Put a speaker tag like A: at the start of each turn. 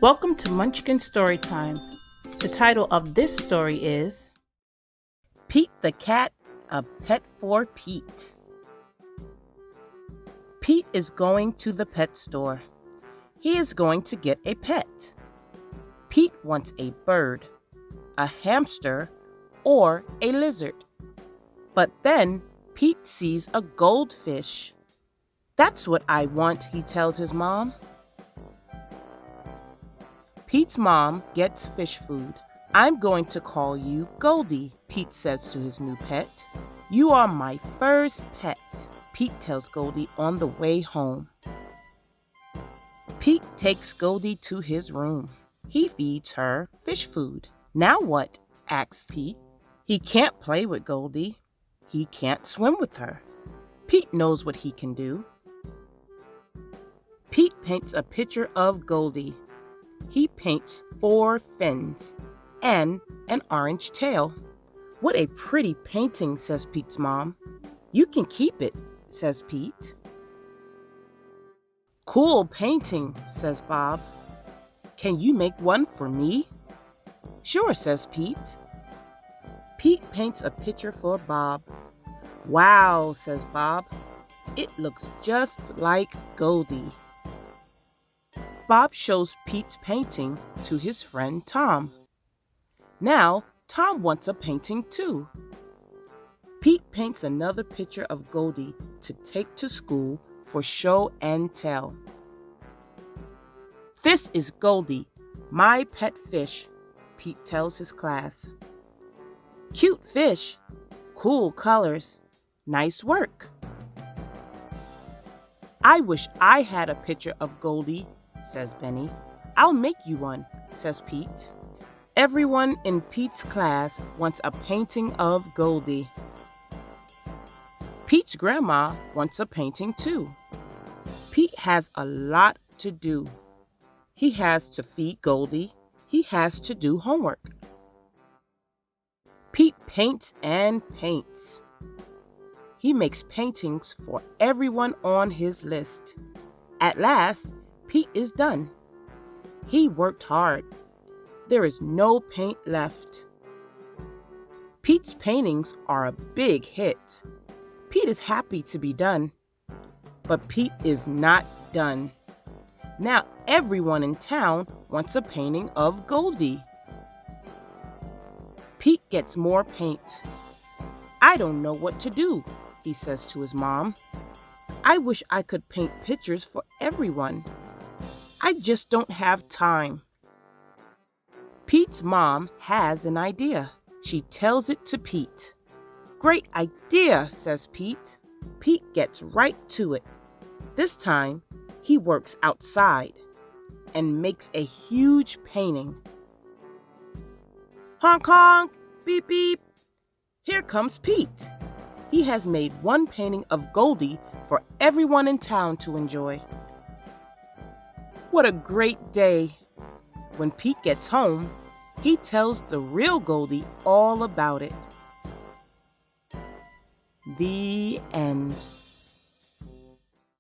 A: Welcome to Munchkin Storytime. The title of this story is
B: Pete the Cat, a Pet for Pete. Pete is going to the pet store. He is going to get a pet. Pete wants a bird, a hamster, or a lizard. But then Pete sees a goldfish. "That's what I want," he tells his mom. Pete's mom gets fish food. "I'm going to call you Goldie," Pete says to his new pet. "You are my first pet," Pete tells Goldie on the way home. Pete takes Goldie to his room. He feeds her fish food. "Now what?" asks Pete. He can't play with Goldie. He can't swim with her. Pete knows what he can do. Pete paints a picture of Goldie. He paints 4 fins and an orange tail. "What a pretty painting," says Pete's mom. "You can keep it," says Pete. "Cool painting," says Bob. "Can you make one for me?" "Sure," says Pete. Pete paints a picture for Bob. "Wow," says Bob. "It looks just like Goldie." Bob shows Pete's painting to his friend Tom. Now, Tom wants a painting too. Pete paints another picture of Goldie to take to school for show and tell. "This is Goldie, my pet fish," Pete tells his class. "Cute fish, cool colors, nice work." "I wish I had a picture of Goldie," says Benny. "I'll make you one," says Pete. Everyone in Pete's class wants a painting of Goldie. Pete's grandma wants a painting too. Pete has a lot to do. He has to feed Goldie. He has to do homework. Pete paints and paints. He makes paintings for everyone on his list. At last, Pete is done. He worked hard. There is no paint left. Pete's paintings are a big hit. Pete is happy to be done. But Pete is not done. Now everyone in town wants a painting of Goldie. Pete gets more paint. "I don't know what to do," he says to his mom. "I wish I could paint pictures for everyone. I just don't have time." Pete's mom has an idea. She tells it to Pete. "Great idea," says Pete. Pete gets right to it. This time, he works outside and makes a huge painting. Honk honk, beep beep. Here comes Pete. He has made one painting of Goldie for everyone in town to enjoy. What a great day! When Pete gets home, he tells the real Goldie all about it. The end.